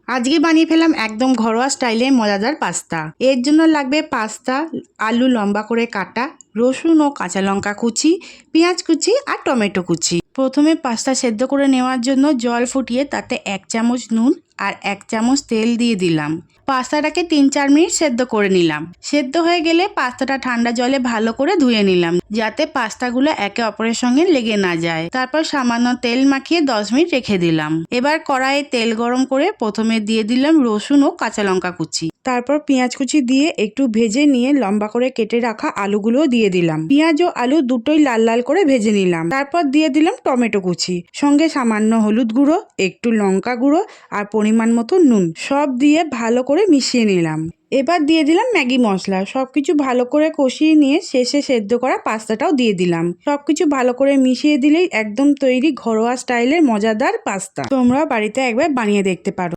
আজকে বানিয়ে ফেলাম একদম ঘরোয়া স্টাইলে মজাদার পাস্তা। এর জন্য লাগবে পাস্তা, আলু লম্বা করে কাটা, রসুন ও কাঁচা লঙ্কা কুচি, পেঁয়াজ কুচি আর টমেটো কুচি। প্রথমে পাস্তা সেদ্ধ করে নেওয়ার জন্য জল ফুটিয়ে তাতে 1 চামচ নুন আর 1 চামচ তেল দিয়ে দিলাম। পাস্তাটাকে 3-4 মিনিট সেদ্ধ করে নিলাম। সেদ্ধ হয়ে গেলে পাস্তাটা ঠান্ডা জলে ভালো করে ধুয়ে নিলাম, যাতে পাস্তাগুলো একে অপরের সঙ্গে লেগে না যায়। তারপর সামান্য তেল মাখিয়ে 10 মিনিট রেখে দিলাম। এবার কড়াইয়ে তেল গরম করে প্রথমে দিয়ে দিলাম রসুন ও কাঁচা লঙ্কা কুচি, তারপর পেঁয়াজ কুচি দিয়ে একটু ভেজে নিয়ে লম্বা করে কেটে রাখা আলুগুলো দিয়ে দিলাম। পেঁয়াজ ও আলু দুটোই লাল লাল করে ভেজে নিলাম। তারপর দিয়ে দিলাম টমেটো কুচি, সঙ্গে সামান্য হলুদ গুঁড়ো, একটু লঙ্কা গুঁড়ো আর পরিমাণ মতো নুন, সব দিয়ে ভালো করে মিশিয়ে নিলাম। এবার দিয়ে দিলাম ম্যাগি মশলা। সবকিছু ভালো করে কষিয়ে নিয়ে শেষে সেদ্ধ করা পাস্তাটাও দিয়ে দিলাম। সবকিছু ভালো করে মিশিয়ে দিলেই একদম তৈরি ঘরোয়া স্টাইলের মজাদার পাস্তা। তোমরা বাড়িতে একবার বানিয়ে দেখতে পারো।